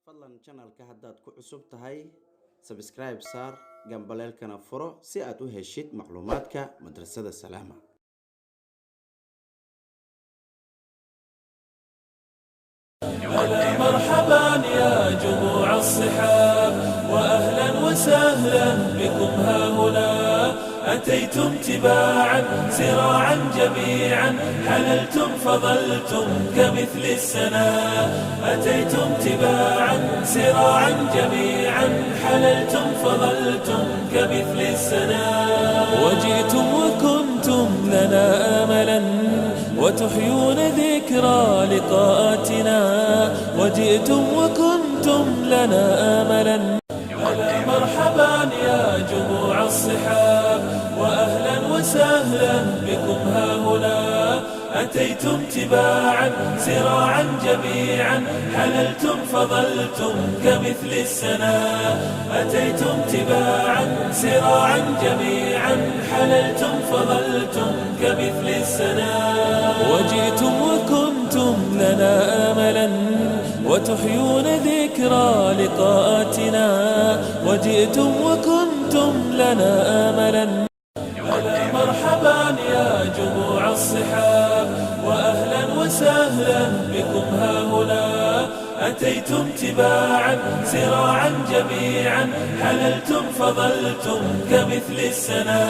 fadlan channelka haddaad ku cusub tahay subscribe saar gambaleelkana furo si aad u heshid macluumaadka madrasada salaama. مرحبا يا جموع الصحاب وأهلا وسهلا بكم ها هنا. أتيتم تباعا سراعا جميعا حللتم فظلتم كمثل السنا. أتيتم تباعا سراعا جميعا حللتم فظلتم كمثل السنا. وجئتم وكنتم لنا آملا وتحيون ذكرى لقاءاتنا. وجئتم وكنتم لنا آملا. مرحبا يا جموع الصحاب وأهلا وسهلا بكم ها هنا. أتيتم تباعا سراعا جميعا حللتم فظلتم كمثل السنا. أتيتم تباعا سراعا جميعا حللتم فظلتم كمثل السنا. وجئتم وكنتم لنا آملا وتحيون ذكرى لقاءاتنا. وجئتم وكنتم لنا آملا. مرحبا يا جموع الصحاب وأهلا وسهلا بكم ها هنا. أتيتم تباعا سراعا جميعا حللتم فظلتم كمثل السنا.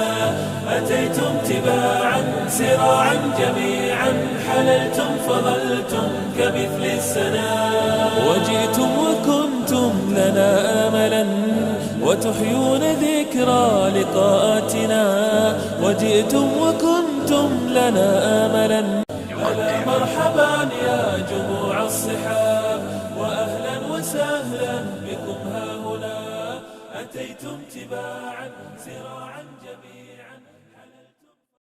أتيتم تباعا سراعا جميعا حللتم فظلتم كمثل السنا. وجئتم وكنتم لنا آملا وتحيون ذكرى لقاءاتنا. وجئتم وكنتم لنا آملا. مرحبا يا جموع الصحاب وأهلا وسهلا بكم ها هنا. أتيتم تباعا سراعا